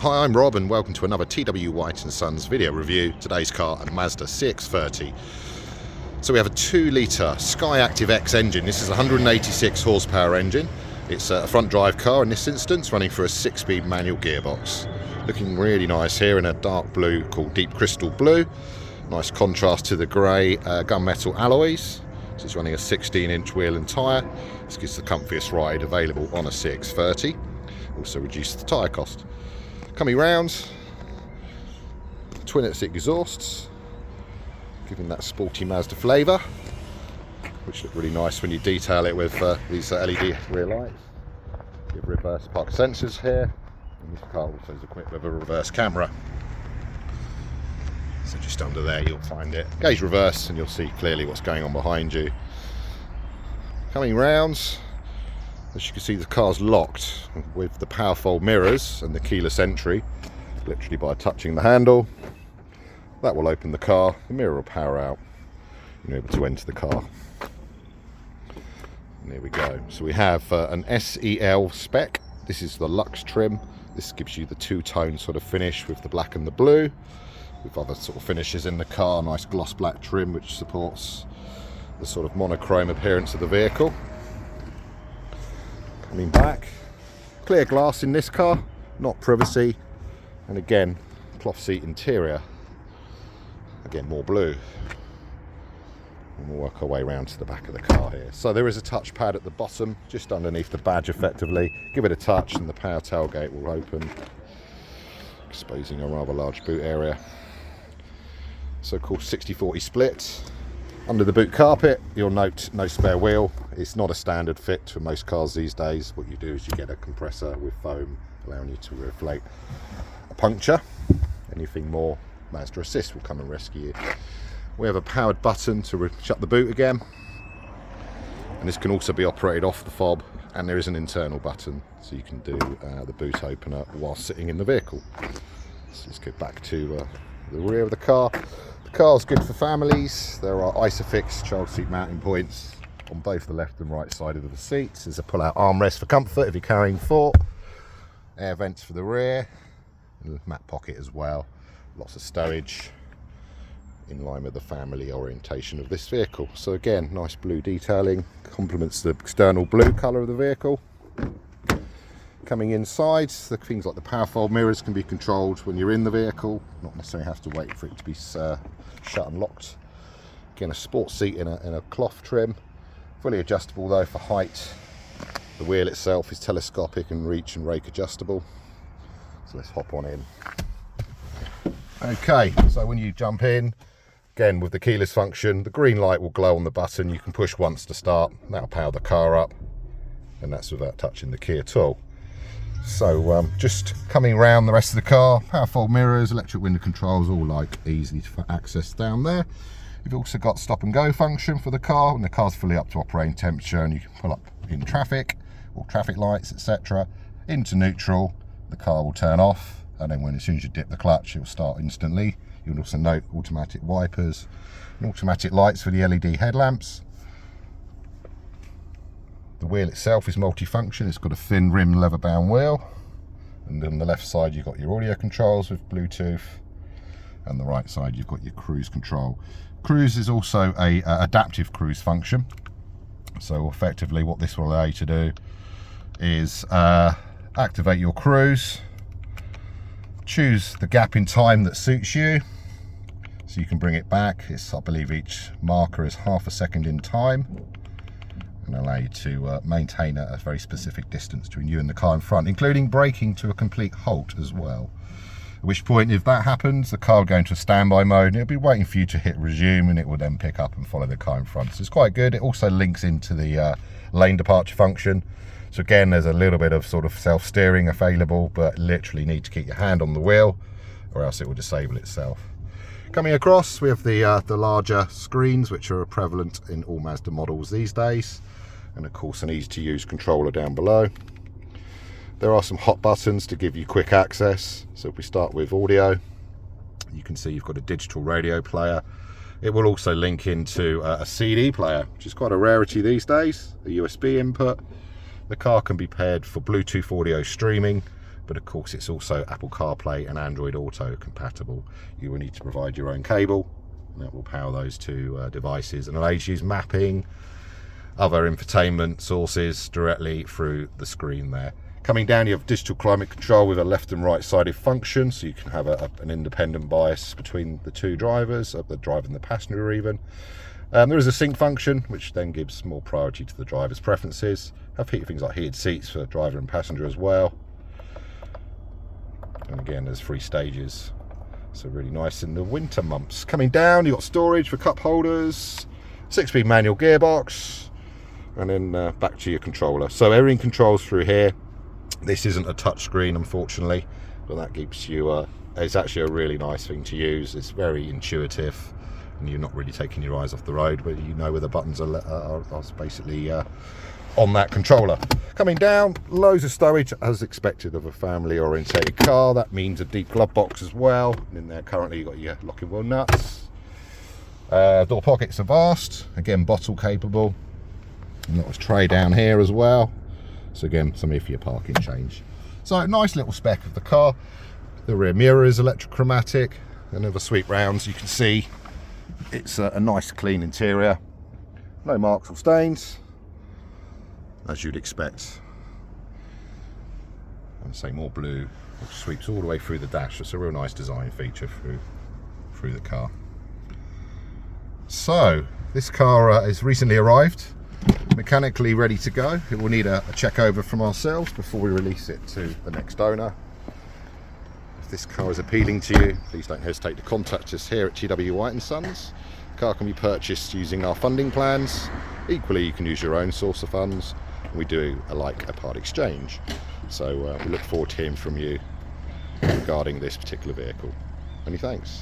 Hi, I'm Rob and welcome to another TW White & Sons video review. Today's car, a Mazda CX-30. So we have a 2-litre SKYACTIV-X engine. This is a 186 horsepower engine. It's a front drive car in this instance, running for a 6-speed manual gearbox. Looking really nice here in a dark blue called Deep Crystal Blue. Nice contrast to the grey gunmetal alloys. This is running a 16-inch wheel and tyre. This gives the comfiest ride available on a CX-30. Also reduces the tyre cost. Coming round, twin exhausts, giving that sporty Mazda flavour, which look really nice when you detail it with these LED rear lights. You have reverse park sensors here, and this car also is equipped with a reverse camera. So just under there you'll find it. Gauge reverse and you'll see clearly what's going on behind you. Coming round, as you can see, the car's locked with the power fold mirrors and the keyless entry. Literally by touching the handle, that will open the car, the mirror will power out, and you're able to enter the car. And there we go. So we have an SEL spec. This is the Lux trim. This gives you the two-tone sort of finish with the black and the blue, with other sort of finishes in the car. Nice gloss black trim which supports the sort of monochrome appearance of the vehicle. Coming back, clear glass in this car, not privacy, and again cloth seat interior, again more blue. And we'll work our way around to the back of the car here. So there is a touchpad at the bottom, just underneath the badge effectively. Give it a touch and the power tailgate will open, exposing a rather large boot area. So-called 60-40 split. Under the boot carpet, you'll note no spare wheel. It's not a standard fit for most cars these days. What you do is you get a compressor with foam, allowing you to reflate a puncture. Anything more, Mazda Assist will come and rescue you. We have a powered button to shut the boot again, and this can also be operated off the fob, and there is an internal button so you can do the boot opener while sitting in the vehicle. So let's go back to the rear of the car. The car's good for families. There are ISOFIX child seat mounting points on both the left and right side of the seats. There's a pull-out armrest for comfort if you're carrying 4. Air vents for the rear, and a mat pocket as well. Lots of stowage in line with the family orientation of this vehicle. So again, nice blue detailing, complements the external blue colour of the vehicle. Coming inside, the things like the power fold mirrors can be controlled when you're in the vehicle, not necessarily have to wait for it to be shut and locked. Again, a sports seat in a cloth trim, fully adjustable though for height. The wheel itself is telescopic and reach and rake adjustable. So let's hop on in. Okay, so when you jump in, again with the keyless function, the green light will glow on the button. You can push once to start, that'll power the car up, and that's without touching the key at all. So just coming around the rest of the car, power fold mirrors, electric window controls, all like easy to access down there. You've also got stop and go function for the car, and the car's fully up to operating temperature, and you can pull up in traffic or traffic lights, etc. Into neutral, the car will turn off, and then as soon as you dip the clutch, it will start instantly. You'll also note automatic wipers and automatic lights for the LED headlamps. The wheel itself is multifunction. It's got a thin rim leather bound wheel, and on the left side you've got your audio controls with Bluetooth, and the right side you've got your cruise control. Cruise is also a adaptive cruise function, so effectively what this will allow you to do is activate your cruise, choose the gap in time that suits you, so you can bring it back. It's, I believe each marker is half a second in time, and allow you to maintain a very specific distance between you and the car in front, including braking to a complete halt as well. At which point, if that happens, the car will go into a standby mode and it'll be waiting for you to hit resume, and it will then pick up and follow the car in front. So it's quite good. It also links into the lane departure function. So again, there's a little bit of sort of self-steering available, but literally need to keep your hand on the wheel or else it will disable itself. Coming across, we have the larger screens, which are prevalent in all Mazda models these days, and of course an easy to use controller down below. There are some hot buttons to give you quick access. So if we start with audio, you can see you've got a digital radio player. It will also link into a CD player, which is quite a rarity these days, a USB input. The car can be paired for Bluetooth audio streaming, but of course it's also Apple CarPlay and Android Auto compatible. You will need to provide your own cable, and that will power those two devices, and allows you to use mapping, other infotainment sources directly through the screen there. Coming down, you have digital climate control with a left and right sided function, so you can have an independent bias between the two drivers, the driver and the passenger even. There is a sync function, which then gives more priority to the driver's preferences. Have things like heated seats for driver and passenger as well. And again, there's 3 stages, so really nice in the winter months. Coming down, you've got storage for cup holders, 6-speed manual gearbox, and then back to your controller. So everything controls through here. This isn't a touch screen, unfortunately, but that gives you it's actually a really nice thing to use. It's very intuitive, and you're not really taking your eyes off the road, but you know where the buttons are basically on that controller. Coming down, loads of stowage as expected of a family orientated car. That means a deep glove box as well, and in there currently you've got your locking wheel nuts. Door pockets are vast, again bottle capable, and that was tray down here as well. So again, something for your parking change. So nice little spec of the car. The rear mirror is electrochromatic. Another sweep rounds, you can see it's a nice clean interior. No marks or stains, as you'd expect. And say more blue, which sweeps all the way through the dash. It's a real nice design feature through the car. So this car has recently arrived, mechanically ready to go. It will need a check over from ourselves before we release it to the next owner. If this car is appealing to you, please don't hesitate to contact us here at TW White & Sons. The car can be purchased using our funding plans. Equally, you can use your own source of funds, and we do a part exchange. So we look forward to hearing from you regarding this particular vehicle. Many thanks.